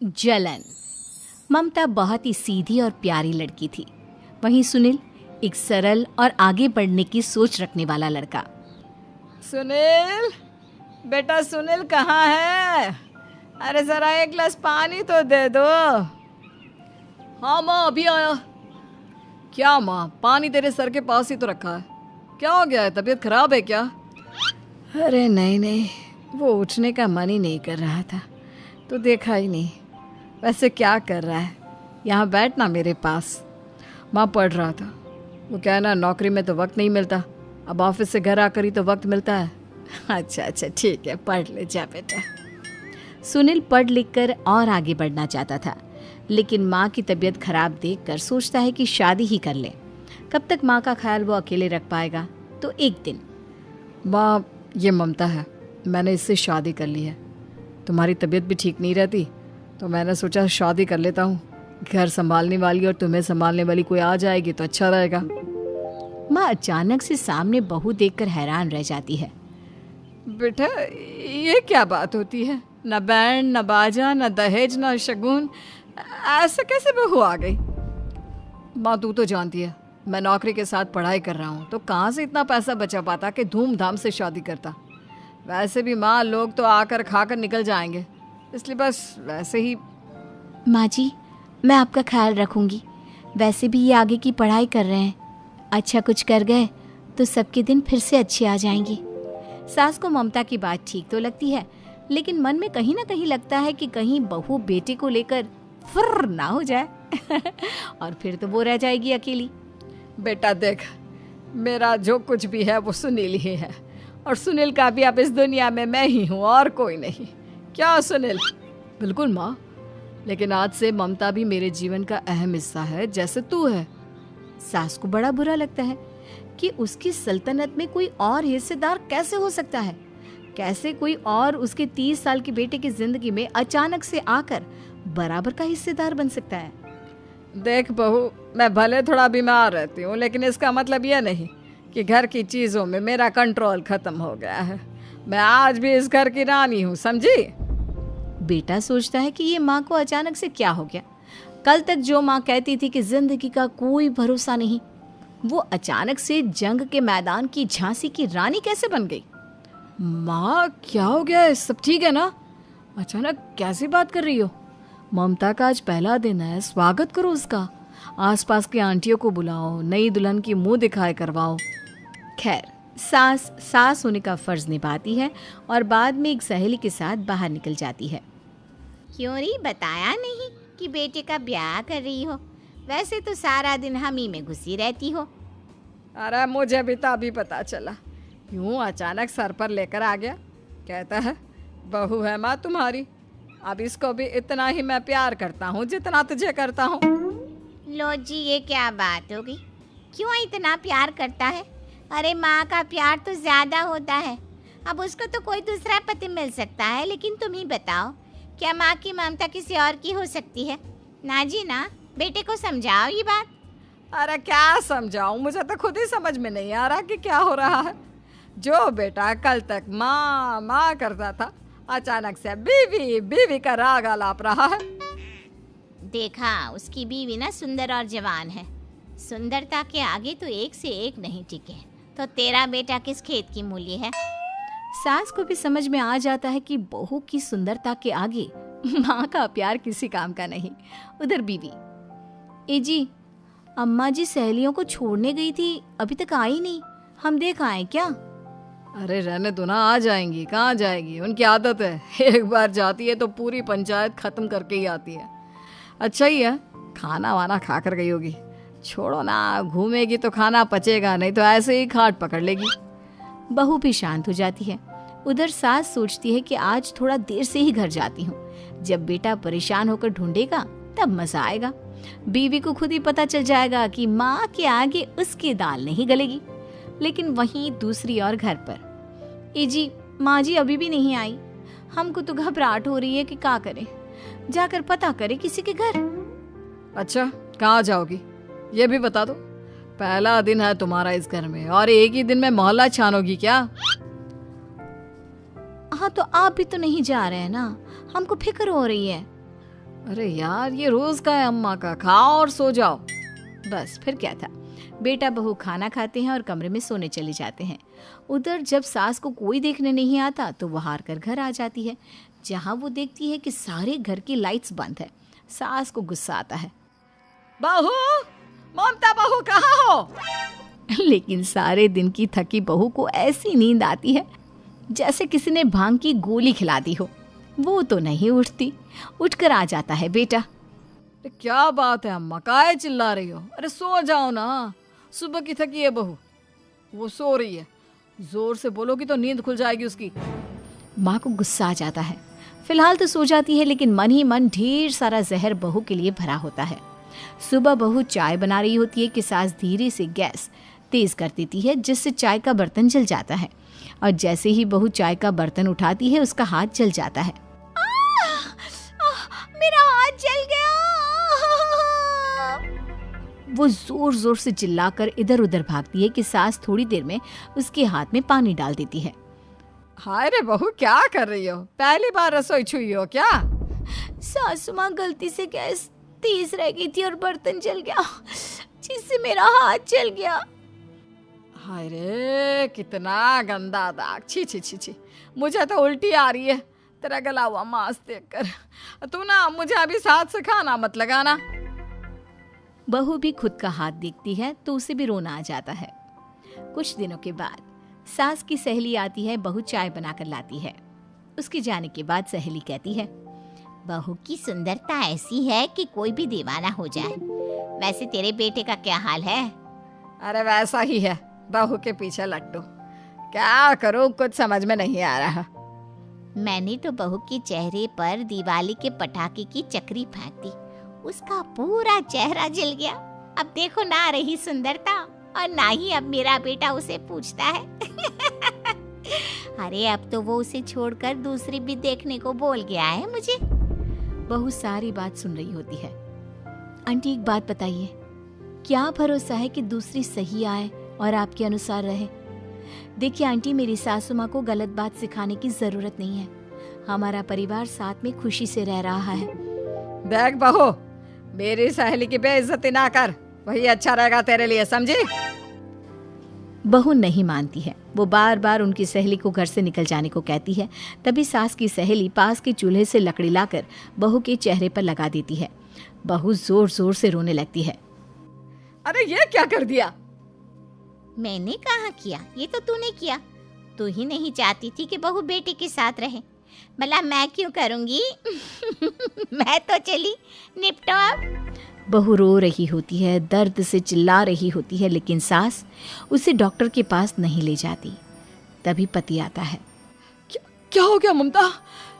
जलन। ममता बहुत ही सीधी और प्यारी लड़की थी, वहीं सुनील एक सरल और आगे बढ़ने की सोच रखने वाला लड़का। सुनील, बेटा सुनील कहाँ है? अरे जरा एक गिलास पानी तो दे दो। हाँ माँ, अभी आया। क्या माँ, पानी तेरे सर के पास ही तो रखा है, क्या हो गया है? तबीयत खराब है क्या? अरे नहीं नहीं, वो उठने का मन ही नहीं कर रहा था तो देखा ही नहीं। वैसे क्या कर रहा है? यहाँ बैठना मेरे पास। माँ पढ़ रहा था। वो कहना नौकरी में तो वक्त नहीं मिलता, अब ऑफिस से घर आकर ही तो वक्त मिलता है। अच्छा अच्छा ठीक है, पढ़ ले जा बेटा। सुनील पढ़ लिख कर और आगे बढ़ना चाहता था, लेकिन माँ की तबीयत खराब देखकर सोचता है कि शादी ही कर ले। कब तक माँ का ख्याल वो अकेले रख पाएगा? तो एक दिन, माँ ये ममता है, मैंने इससे शादी कर ली है। तुम्हारी तबीयत भी ठीक नहीं रहती तो मैंने सोचा शादी कर लेता हूँ। घर संभालने वाली और तुम्हें संभालने वाली कोई आ जाएगी तो अच्छा रहेगा। माँ अचानक से सामने बहू देखकर हैरान रह जाती है। बेटा ये क्या बात होती है? न बैंड, न बाजा, न दहेज, न शगुन, ऐसे कैसे बहू आ गई? माँ तू तो जानती है मैं नौकरी के साथ पढ़ाई कर रहा हूँ, तो कहाँ से इतना पैसा बचा पाता कि धूमधाम से शादी करता। वैसे भी माँ लोग तो आकर खाकर निकल जाएंगे, इसलिए बस वैसे ही। माँ जी, मैं आपका ख्याल रखूंगी। वैसे भी ये आगे की पढ़ाई कर रहे हैं, अच्छा कुछ कर गए तो सबके दिन फिर से अच्छे आ जाएंगे। सास को ममता की बात ठीक तो लगती है, लेकिन मन में कहीं ना कहीं लगता है कि कहीं बहू बेटे को लेकर फुर्र ना हो जाए और फिर तो वो रह जाएगी अकेली। बेटा देख, मेरा जो कुछ भी है वो सुनील ही है, और सुनील का भी अब इस दुनिया में मैं ही हूँ और कोई नहीं। क्या सुनील? बिल्कुल माँ, लेकिन आज से ममता भी मेरे जीवन का अहम हिस्सा है, जैसे तू है। सास को बड़ा बुरा लगता है कि उसकी सल्तनत में कोई और हिस्सेदार कैसे हो सकता है। कैसे कोई और उसके 30 साल के बेटे की जिंदगी में अचानक से आकर बराबर का हिस्सेदार बन सकता है। देख बहू, मैं भले थोड़ा बीमार रहती हूँ, लेकिन इसका मतलब यह नहीं कि घर की चीज़ों में मेरा कंट्रोल खत्म हो गया है। मैं आज भी इस घर की रानी हूँ, समझी? बेटा सोचता है कि ये माँ को अचानक से क्या हो गया। कल तक जो माँ कहती थी कि जिंदगी का कोई भरोसा नहीं, वो अचानक से जंग के मैदान की झांसी की रानी कैसे बन गई? माँ क्या हो गया है? सब ठीक है ना? अचानक कैसी बात कर रही हो? ममता का आज पहला दिन है, स्वागत करो उसका। आसपास की आंटियों को बुलाओ, नई दुल्हन की मुंह दिखाए करवाओ। खैर, सास होने का फर्ज निभाती है और बाद में एक सहेली के साथ बाहर निकल जाती है। क्यों नहीं बताया नहीं कि बेटे का ब्याह कर रही हो? वैसे तो सारा दिन हम ही में घुसी रहती हो। अरे मुझे भी तो अभी पता चला, यूं अचानक सर पर लेकर आ गया। कहता है बहू है माँ तुम्हारी, अब इसको भी इतना ही मैं प्यार करता हूँ जितना तुझे करता हूँ। लो जी, ये क्या बात होगी? क्यों इतना प्यार करता है? अरे माँ का प्यार तो ज्यादा होता है। अब उसको तो कोई दूसरा पति मिल सकता है, लेकिन तुम ही बताओ, क्या माँ की ममता किसी और की हो सकती है? ना जी ना, बेटे को समझाओ ये बात। अरे क्या समझाऊं, मुझे तो खुद ही समझ में नहीं आ रहा कि क्या हो रहा है। जो बेटा कल तक माँ माँ करता था, अचानक से बीवी बीवी का राग आलाप रहा है। देखा, उसकी बीवी ना सुंदर और जवान है। सुंदरता के आगे तो एक से एक नहीं टिके, तो तेरा बेटा किस खेत की मूली है? सास को भी समझ में आ जाता है कि बहू की सुंदरता के आगे माँ का प्यार किसी काम का नहीं। उधर बीवी, ए जी, अम्मा जी सहेलियों को छोड़ने गई थी, अभी तक आई नहीं, हम देख आए क्या? अरे रहने दो ना, आ जाएंगी। कहाँ जाएगी, उनकी आदत है, एक बार जाती है तो पूरी पंचायत खत्म करके ही आती है। अच्छा ही है, खाना वाना खा कर गई होगी। छोड़ो ना, घूमेगी तो खाना पचेगा नहीं तो ऐसे ही खाट पकड़ लेगी। बहू भी शांत हो जाती है। उधर सास सोचती है कि आज थोड़ा देर से ही घर जाती हूँ, जब बेटा परेशान होकर ढूंढेगा तब मजा आएगा। बीवी को खुद ही पता चल जाएगा कि माँ के आगे उसकी दाल नहीं गलेगी। लेकिन वहीं दूसरी ओर घर पर, ए जी, माँ जी अभी भी नहीं आई, हमको तो घबराहट हो रही है कि क्या करें, जाकर पता करें किसी के घर। अच्छा, कहाँ जाओगी ये भी बता दो। पहला दिन है तुम्हारा इस घर में और एक ही दिन में मोहल्ला छानोगी क्या? हाँ, तो आप भी तो नहीं जा रहे हैं ना, हमको फिक्र हो रही है। अरे यार, ये रोज का है अम्मा का, खाओ और सो जाओ। बस फिर क्या था। बेटा बहू खाना खाते हैं और कमरे में सोने चले जाते हैं। उधर जब सास को कोई देखने नहीं आता तो वो हार कर घर आ जाती है, जहाँ वो देखती है कि सारे घर की लाइट्स बंद है। सास को गुस्सा आता है। बहू, ममता बहू कहाँ हो? लेकिन सारे दिन की थकी बहू को ऐसी नींद आती है जैसे किसी ने भांग की गोली खिला दी हो। वो तो नहीं उठती। उठकर आ जाता है बेटा। क्या बात है अम्मा, काहे चिल्ला रही हो? अरे सो जाओ ना, सुबह की थकी है बहू, वो सो रही है। जोर से बोलोगी तो नींद खुल जाएगी उसकी। माँ को गुस्सा आ जाता है। फिलहाल तो सो जाती है, लेकिन मन ही मन ढेर सारा जहर बहू के लिए भरा होता है। सुबह बहू चाय बना रही होती है कि सास धीरे से गैस तेज कर देती है, जिससे चाय का बर्तन जल जाता है। और जैसे ही बहू चाय का बर्तन उठाती है उसका हाथ जल जाता है। मेरा हाथ जल गया। वो जोर जोर से चिल्लाकर इधर उधर भागती है कि सास थोड़ी देर में उसके हाथ में पानी डाल देती है। हाय रे बहू, क्या कर रही हो? पहली बार रसोई छुई हो क्या? सासू माँ गलती से गैस तेज रह गई थी और बर्तन जल गया, जिससे मेरा हाथ जल गया। हाय रे, कितना गंदा दाग। छी छी छी छी, मुझे तो उल्टी आ रही है तेरा गला हुआ मांस देखकर। तू ना मुझे अभी साथ से खाना मत लगाना। बहू भी खुद का हाथ देखती है तो उसे भी रोना आ जाता है। कुछ दिनों के बाद सास की सहेली आती है। बहू चाय बनाकर लाती है। उसके जाने के बाद सहेली कहती है, बहू की सुंदरता ऐसी है कि कोई भी दीवाना हो जाए। वैसे तेरे बेटे का क्या हाल है? अरे वैसा ही है, बहू के पीछे लट्टू। क्या करूं, कुछ समझ में नहीं आ रहा। मैंने तो बहू के चेहरे पर दिवाली के पटाखे की चक्री फेंक दी, उसका पूरा चेहरा जल गया। अब देखो ना रही सुंदरता, और ना ही अब मेरा बेटा उसे पूछता है। अरे अब तो वो उसे छोड़कर दूसरी भी देखने को बोल गया है मुझे। बहू सारी बात सुन रही होती है। आंटी एक बात बताइए, क्या भरोसा है कि दूसरी सही आए और आपके अनुसार रहे? देखिए आंटी, मेरी सासू माँ को गलत बात सिखाने की जरूरत नहीं है। हमारा परिवार साथ में खुशी से रह रहा है। देख बहू, मेरी सहेली की बेइज्जती ना कर, वही अच्छा रहेगा तेरे लिए, समझी? बहू नहीं मानती है। वो बार बार उनकी सहेली को घर से निकल जाने को कहती है। तभी सास की सहेली पास के चूल्हे से लकड़ी लाकर बहू के चेहरे पर लगा देती है। बहू जोर जोर से रोने लगती है। अरे ये क्या कर दिया? मैंने कहाँ किया, ये तो तूने किया। तू ही नहीं चाहती थी कि बहू बेटे के साथ रहे, भला मैं क्यों करूँगी? मैं तो चली, निपटो अब। बहू रो रही होती है, दर्द से चिल्ला रही होती है, लेकिन सास उसे डॉक्टर के पास नहीं ले जाती। तभी पति आता है। क्या हो गया ममता?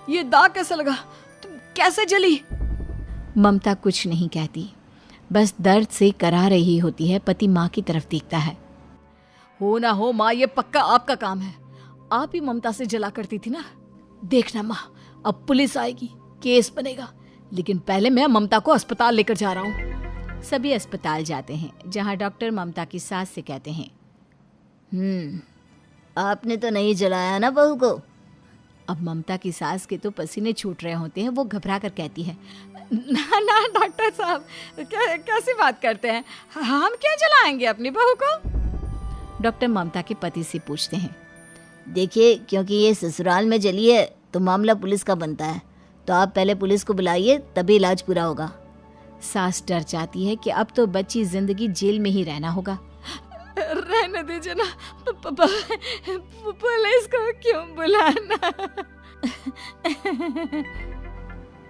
ये दाग कैसे लगा? तुम कैसे जली? ममता कुछ नहीं कहती, बस दर्द से करा रही होती है। पति माँ की तरफ देखता है। हो ना हो माँ, ये पक्का आपका काम है। आप ही ममता से जला करती थी ना। देखना माँ, अब पुलिस आएगी, केस बनेगा, लेकिन पहले मैं ममता को अस्पताल लेकर जा रहा हूँ। सभी अस्पताल जाते हैं, जहाँ डॉक्टर ममता की सास से कहते हैं, आपने तो नहीं जलाया ना बहू को? अब ममता की सास के तो पसीने छूट रहे होते हैं। वो घबरा कर कहती है, ना ना डॉक्टर साहब, कैसी बात करते हैं? हम क्या जलाएंगे अपनी बहू को? डॉक्टर ममता के पति से पूछते हैं, देखिए, क्योंकि ये ससुराल में जली है तो मामला पुलिस का बनता है, तो आप पहले पुलिस को बुलाइए, तभी इलाज पूरा होगा। सास डर जाती है कि अब तो बच्ची जिंदगी जेल में ही रहना होगा। रहने दीजिए ना, पुलिस को क्यों बुलाना?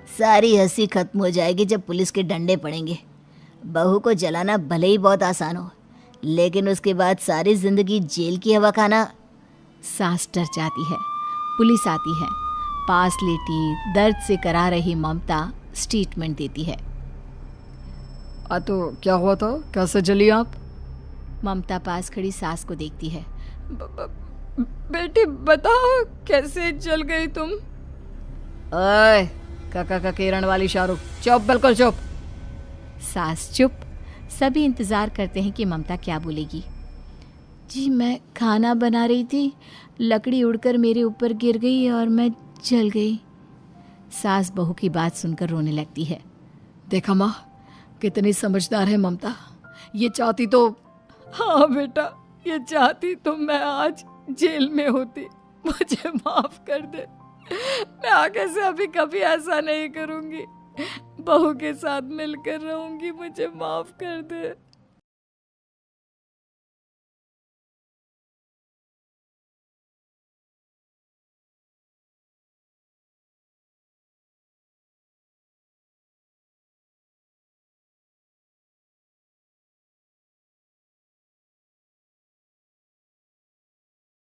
सारी हंसी खत्म हो जाएगी जब पुलिस के डंडे पड़ेंगे। बहू को जलाना भले ही बहुत आसान हो, लेकिन उसके बाद सारी जिंदगी जेल की हवा खाना। सास डर जाती है। पुलिस आती है। पास लेटी दर्द से करा रही ममता स्टेटमेंट देती है। तो क्या हुआ था? कैसे जली आप? ममता पास खड़ी सास को देखती है। बेटी बताओ, कैसे जल गई तुम? ओए, काका का किरण वाली शाहरुख, चुप, बिल्कुल चुप। सास चुप। सभी इंतजार करते हैं कि ममता क्या बोलेगी। जी, मैं खाना बना रही थी, लकड़ी उड़कर मेरे ऊपर गिर गई और मैं जल गई। सास बहू की बात सुनकर रोने लगती है। देखा माँ, कितनी समझदार है ममता। ये चाहती तो, हाँ बेटा, ये चाहती तो मैं आज जेल में होती। मुझे माफ कर दे। मैं आगे से अभी कभी ऐसा नहीं करूंगी। बहू के साथ मिलकर रहूंगी। मुझे माफ कर दे।